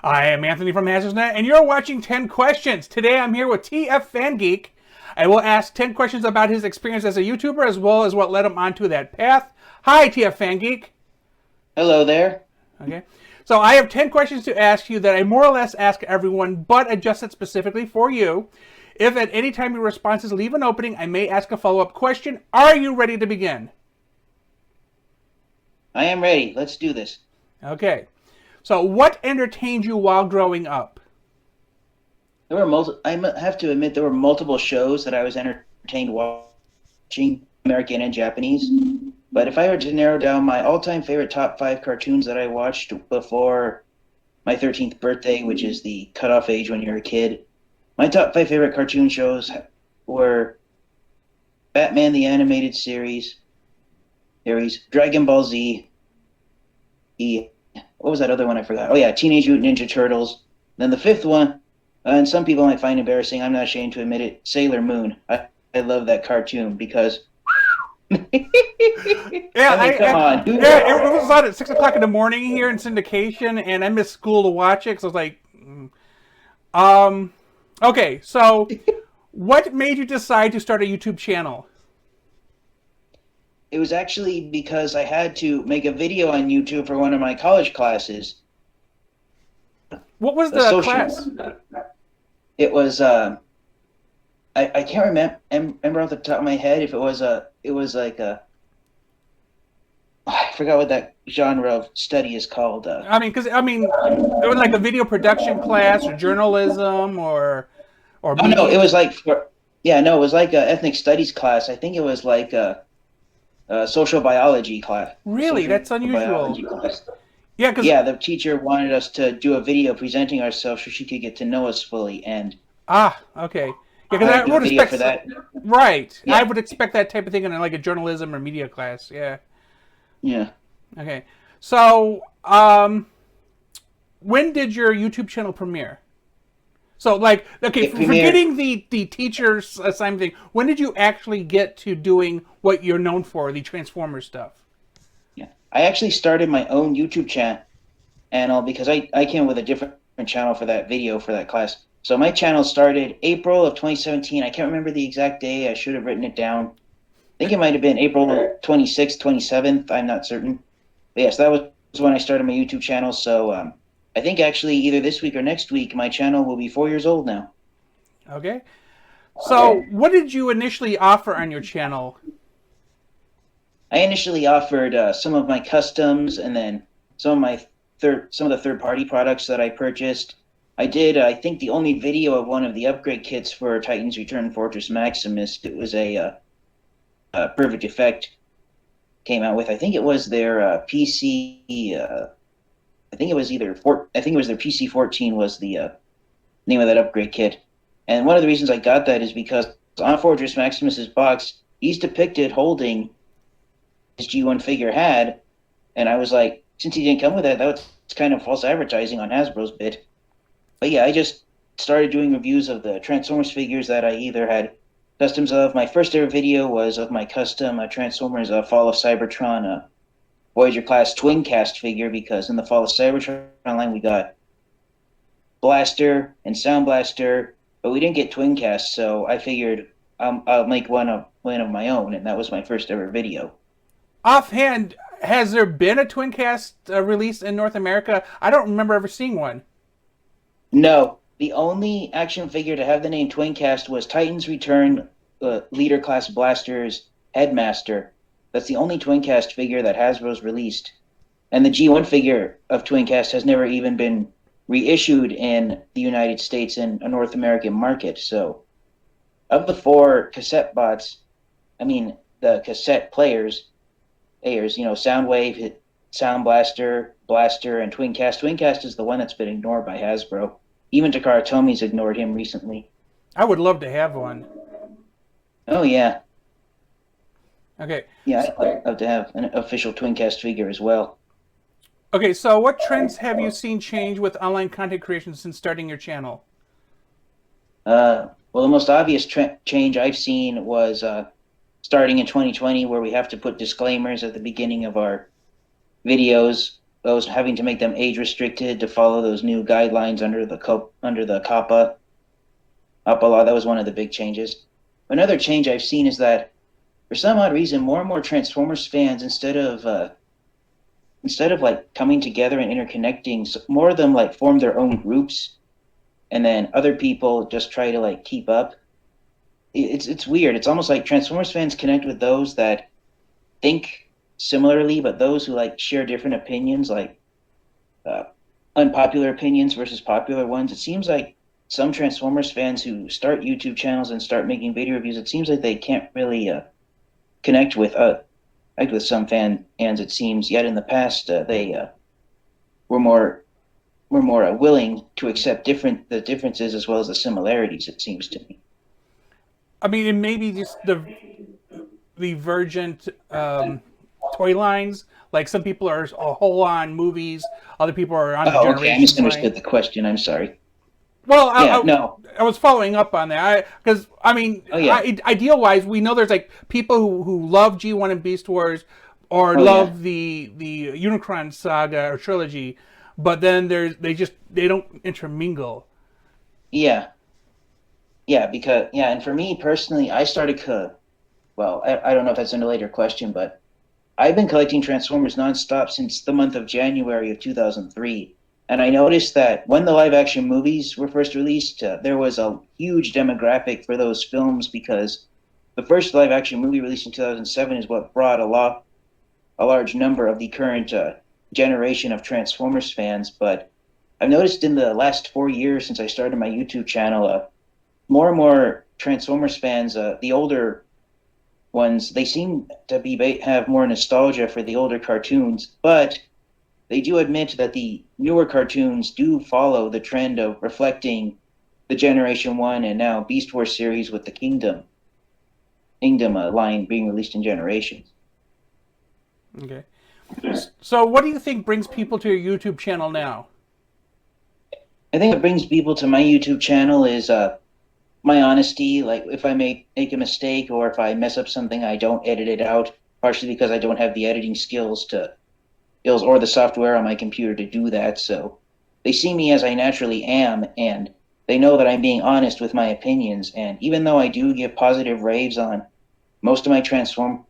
I am Anthony from HazardsNet, and you're watching 10 Questions. Today I'm here with TFFanGeek. I will ask 10 questions about his experience as a YouTuber, as well as what led him onto that path. Hi, TFFanGeek. Hello there. Okay. So I have 10 questions to ask you that I more or less ask everyone, but adjust it specifically for you. If at any time your responses leave an opening, I may ask a follow-up question. Are you ready to begin? I am ready. Let's do this. Okay. So what entertained you while growing up? There were have to admit there were multiple shows that I was entertained watching, American and Japanese. But if I were to narrow down my all-time favorite top five cartoons that I watched before my 13th birthday, which is the cutoff age when you're a kid, my top five favorite cartoon shows were Batman the Animated series, Dragon Ball Z, what was that other one I forgot? Oh yeah, Teenage Mutant Ninja Turtles. Then the fifth one, and some people might find embarrassing, I'm not ashamed to admit it, Sailor Moon. I love that cartoon because Yeah, I mean, come on. it was on at 6 o'clock in the morning here in syndication, and I missed school to watch it because I was like, um, okay. So, what made you decide to start a YouTube channel? It was actually because I had to make a video on YouTube for one of my college classes. What was A the social. class? It was I can't remember off the top of my head if it was like a I forgot what that genre of study is called. It was like a video production class or journalism or Oh no, it media. was like yeah, no, it was like a ethnic studies class. I think it was like a social biology class. A Really, social that's unusual. biology class. Yeah, because Yeah, the teacher wanted us to do a video presenting ourselves so she could get to know us fully, and okay. Yeah, because I I did a would video expect for that. right. I Yeah, would expect that type of thing in like a journalism or media class. Yeah. yeah. Okay. So, when did your YouTube channel premiere? So, like, okay, It premiered. forgetting the teacher's assignment thing, when did you actually get to doing what you're known for, the Transformers stuff? Yeah, I actually started my own YouTube channel because I came with a different channel for that video for that class. So my channel started April of 2017. I can't remember the exact day. I should have written it down. I think it might have been April 26th, 27th. I'm not certain. But yes, that was when I started my YouTube channel. So I think actually either this week or next week, my channel will be 4 years old now. Okay. So, what did you initially offer on your channel? I initially offered some of my customs and then some of the third party products that I purchased. I did I think the only video of one of the upgrade kits for Titan's Return Fortress Maximus. It was a Perfect Effect came out with. I think it was their PC. I think it was I think it was their PC 14 was the name of that upgrade kit. And one of the reasons I got that is because on Fortress Maximus's box, he's depicted holding his G1 figure had, and I was like, since he didn't come with that, that was kind of false advertising on Hasbro's bit. But yeah, I just started doing reviews of the Transformers figures that I either had customs of. My first ever video was of my custom Transformers Fall of Cybertron Voyager class twin cast figure because in the Fall of Cybertron line we got Blaster and Sound Blaster, but we didn't get twin cast, so I figured I'll make one of my own, and that was my first ever video. Offhand, has there been a twin cast release in North America? I don't remember ever seeing one. No, the only action figure to have the name Twincast was Titan's Return Leader Class Blaster's Headmaster. That's the only Twincast figure that Hasbro's released. And the G1 figure of Twincast has never even been reissued in the United States and a North American market. So, of the four cassette bots, I mean, the cassette players, Soundwave, Sound Blaster, Blaster, and Twincast. Twincast is the one that's been ignored by Hasbro. Even Takara Tomi's ignored him recently. I would love to have one. Oh yeah, Okay. yeah. I'd love to have an official Twincast figure as well. Okay, so what trends have you seen change with online content creation since starting your channel? Well, the most obvious change I've seen was starting in 2020, where we have to put disclaimers at the beginning of our videos those having to make them age restricted to follow those new guidelines under the COPPA law. That was one of the big changes. Another change I've seen is that for some odd reason, more and more Transformers fans, instead of like coming together and interconnecting, more of them like form their own groups, and then other people just try to like keep up. It's weird. It's almost like Transformers fans connect with those that think similarly, but those who like share different opinions, like unpopular opinions versus popular ones. It seems like some Transformers fans who start YouTube channels and start making video reviews, it seems like they can't really connect with some fans. It seems yet in the past they were more willing to accept the differences as well as the similarities. It seems to me. I mean, it may be just the Vergent toy lines. Like some people are whole on movies, other people are on the Oh, okay. I Generations misunderstood line. the question. I'm sorry. Well, Yeah, no. I was following up on that because I mean, Oh, yeah. ideal wise, we know there's like people who love G1 and Beast Wars or Oh, yeah. love the Unicron saga or trilogy, but then they don't intermingle. Yeah. Yeah, because, yeah, and for me personally, I started, well, I don't know if that's in a later question, but I've been collecting Transformers nonstop since the month of January of 2003. And I noticed that when the live action movies were first released, there was a huge demographic for those films because the first live action movie released in 2007 is what brought a large number of the current generation of Transformers fans. But I've noticed in the last 4 years since I started my YouTube channel, more and more Transformers fans, the older ones, they seem to have more nostalgia for the older cartoons, but they do admit that the newer cartoons do follow the trend of reflecting the Generation 1 and now Beast Wars series with the Kingdom line being released in Generations. Okay. So, what do you think brings people to your YouTube channel now? I think what brings people to my YouTube channel is my honesty. Like if I make a mistake or if I mess up something, I don't edit it out, partially because I don't have the editing skills or the software on my computer to do that. So they see me as I naturally am, and they know that I'm being honest with my opinions. And even though I do give positive raves on most of my Transformers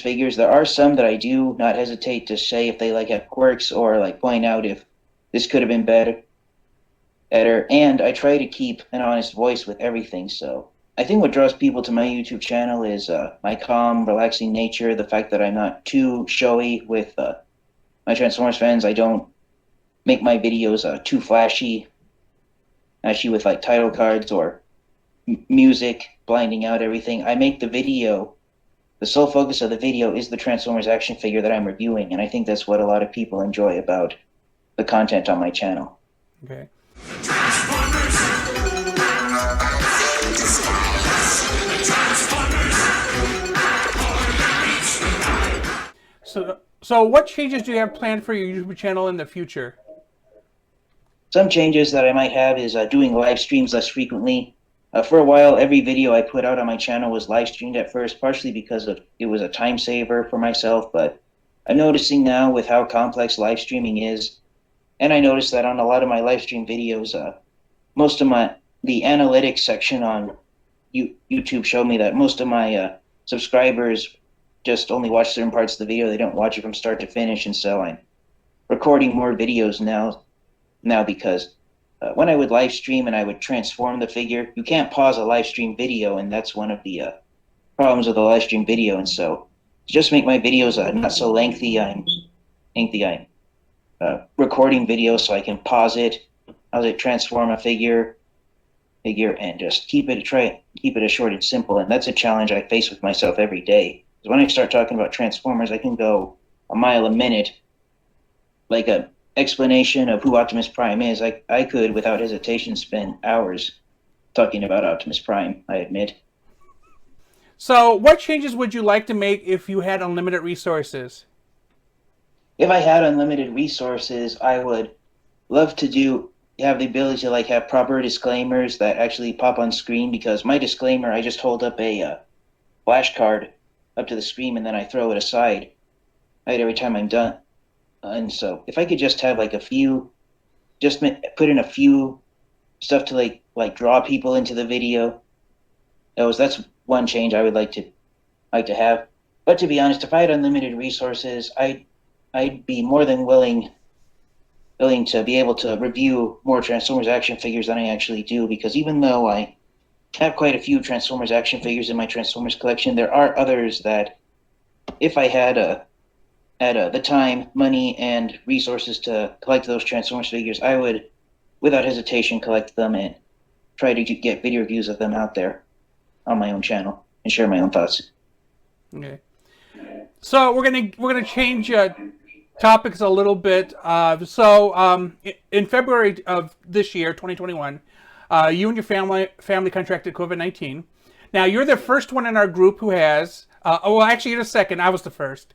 figures, there are some that I do not hesitate to say if they like have quirks or like point out if this could have been better. And I try to keep an honest voice with everything. So I think what draws people to my YouTube channel is my calm, relaxing nature, the fact that I'm not too showy with my Transformers fans. I don't make my videos too flashy with like title cards or music blinding out everything. I make the sole focus of the video is the Transformers action figure that I'm reviewing, and I think that's what a lot of people enjoy about the content on my channel. Okay. So what changes do you have planned for your YouTube channel in the future? Some changes that I might have is doing live streams less frequently. For a while, every video I put out on my channel was live streamed at first, partially because it was a time saver for myself, but I'm noticing now with how complex live streaming is, and I noticed that on a lot of my live stream videos, the analytics section on YouTube showed me that most of my subscribers just only watch certain parts of the video. They don't watch it from start to finish, and so I'm recording more videos now because when I would live stream and I would transform the figure, you can't pause a live stream video, and that's one of the problems with a live stream video. And so to just make my videos not so lengthy, I'm recording videos so I can pause it, transform a figure, and just keep it short and simple. And that's a challenge I face with myself every day. Because when I start talking about Transformers, I can go a mile a minute, like a explanation of who Optimus Prime is. I could, without hesitation, spend hours talking about Optimus Prime, I admit. So what changes would you like to make if you had unlimited resources? If I had unlimited resources, I would love to have the ability to have proper disclaimers that actually pop on screen, because my disclaimer, I just hold up a flashcard up to the screen and then I throw it aside every time I'm done And so if I could just have like a few, just put in a few stuff to like draw people into the video. That's one change I would like to have. But to be honest, if I had unlimited resources, I'd be more than willing to be able to review more Transformers action figures than I actually do, because even though I have quite a few Transformers action figures in my Transformers collection, there are others that if I had the time, money, and resources to collect those Transformers figures, I would, without hesitation, collect them and try to get video reviews of them out there on my own channel and share my own thoughts. Okay. So we're gonna change topics a little bit. In February of this year, 2021, you and your family contracted COVID-19. Now you're the first one in our group who has. Well, actually, you're the second. I was the first.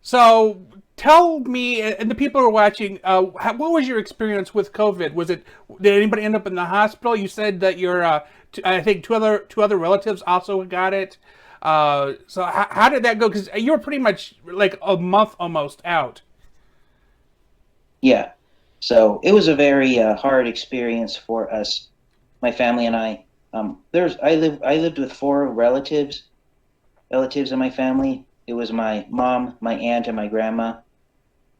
So tell me and the people who are watching, what was your experience with COVID? Did anybody end up in the hospital? You said that I think two other relatives also got it. So how did that go? Because you were pretty much like a month almost out. Yeah. So it was a very hard experience for us, my family and I. I lived with four relatives in my family. It was my mom, my aunt, and my grandma,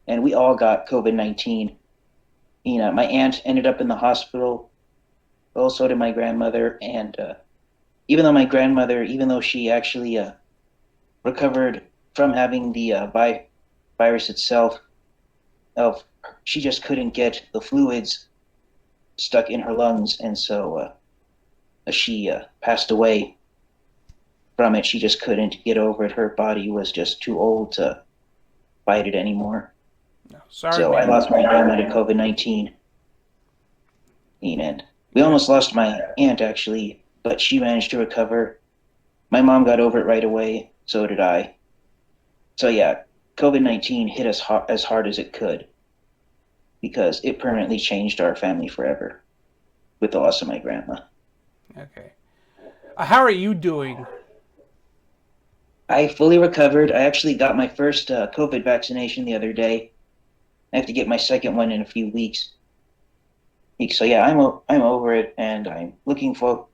and we all got COVID-19. My aunt ended up in the hospital. Also did my grandmother, and even though she actually recovered from having the virus itself, she just couldn't get the fluids stuck in her lungs, and so she passed away from it. She just couldn't get over it. Her body was just too old to fight it anymore. No, sorry, so man. I lost my grandma to COVID-19, and we almost lost my aunt actually, but she managed to recover. My mom got over it right away. So did I. So yeah, COVID-19 hit us as hard as it could, because it permanently changed our family forever with the loss of my grandma. Okay. How are you doing? I fully recovered. I actually got my first COVID vaccination the other day. I have to get my second one in a few weeks. So yeah, I'm over it, and I'm looking forward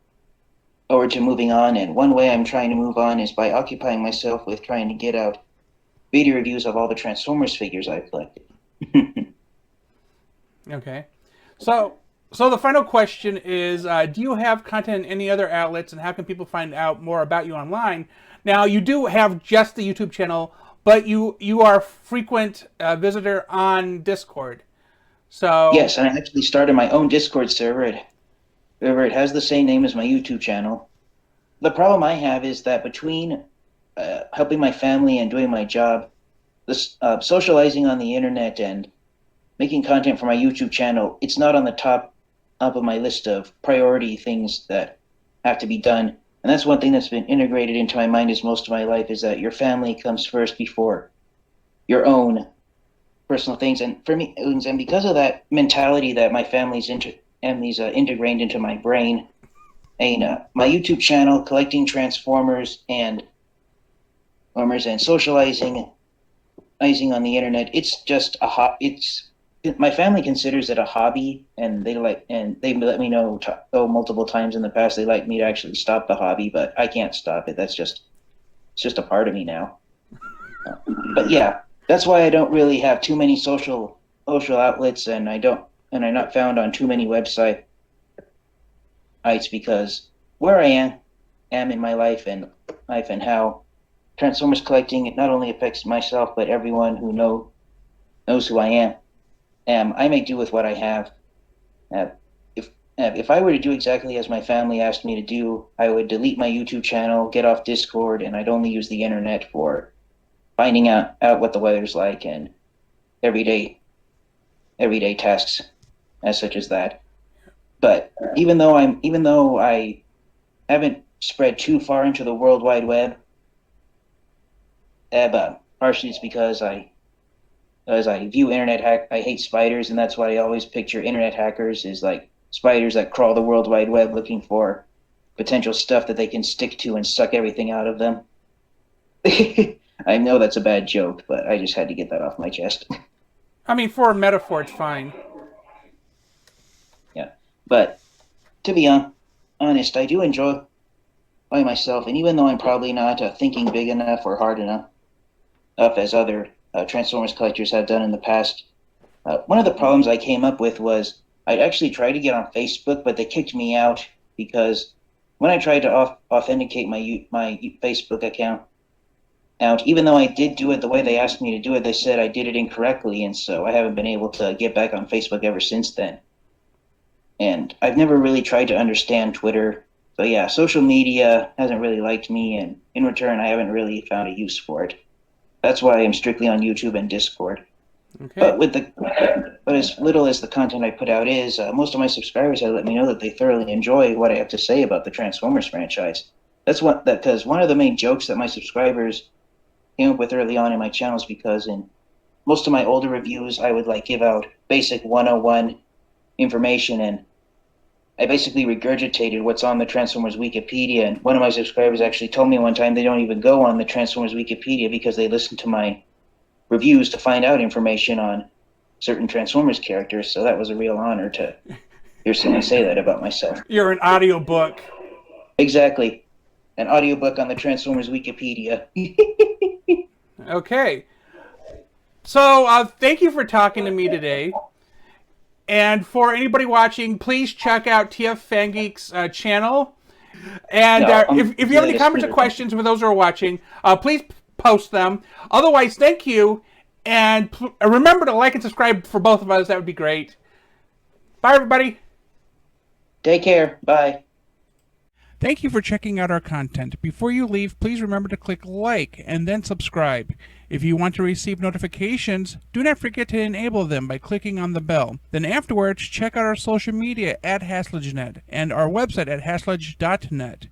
to moving on. And one way I'm trying to move on is by occupying myself with trying to get out video reviews of all the Transformers figures I've collected. Okay. So the final question is, do you have content in any other outlets, and how can people find out more about you online? Now, you do have just the YouTube channel, but you are a frequent visitor on Discord. So Yes, and I actually started my own Discord server. It has the same name as my YouTube channel. The problem I have is that between helping my family and doing my job, this socializing on the internet and making content for my YouTube channel, it's not on the top of my list of priority things that have to be done. And that's one thing that's been integrated into my mind is most of my life, is that your family comes first before your own personal things. And for me, and because of that mentality that my family's ingrained into my brain, my YouTube channel, collecting Transformers and socializing on the internet, it's just my family considers it a hobby, and they let me know multiple times in the past they like me to actually stop the hobby, but I can't stop it. It's just a part of me now. But yeah, that's why I don't really have too many social outlets, and I'm not found on too many websites, because where I am in my life and how Transformers collecting, it not only affects myself but everyone who knows who I am. I make do with what I have. If I were to do exactly as my family asked me to do, I would delete my YouTube channel, get off Discord, and I'd only use the internet for finding out what the weather's like and everyday tasks as such as that. But even though I haven't spread too far into the World Wide Web, partially it's because as I view I hate spiders, and that's why I always picture internet hackers is like spiders that crawl the World Wide Web looking for potential stuff that they can stick to and suck everything out of them. I know that's a bad joke, but I just had to get that off my chest. I mean, for a metaphor, it's fine. Yeah. But to be honest, I do enjoy by myself, and even though I'm probably not thinking big enough or hard enough as other Transformers collectors have done in the past, one of the problems I came up with was I'd actually tried to get on Facebook, but they kicked me out because when I tried to authenticate my Facebook account, even though I did do it the way they asked me to do it, they said I did it incorrectly, and so I haven't been able to get back on Facebook ever since then. And I've never really tried to understand Twitter. So yeah, social media hasn't really liked me, and in return, I haven't really found a use for it. That's why I'm strictly on YouTube and Discord. Okay. But as little as the content I put out is, most of my subscribers have let me know that they thoroughly enjoy what I have to say about the Transformers franchise. Because one of the main jokes that my subscribers came up with early on in my channels, because in most of my older reviews, I would like give out basic 101 information, and I basically regurgitated what's on the Transformers Wikipedia. And one of my subscribers actually told me one time they don't even go on the Transformers Wikipedia because they listen to my reviews to find out information on certain Transformers characters. So that was a real honor to hear someone say that about myself. You're an audiobook. Exactly. An audiobook on the Transformers Wikipedia. Okay. So thank you for talking to me today. And for anybody watching, please check out TFFanGeek's channel. And if you have any comments or questions for those who are watching, please post them. Otherwise, thank you. And remember to like and subscribe for both of us. That would be great. Bye, everybody. Take care. Bye. Thank you for checking out our content. Before you leave, please remember to click like and then subscribe. If you want to receive notifications, do not forget to enable them by clicking on the bell. Then afterwards, check out our social media at HasledgeNet and our website at hasledge.net.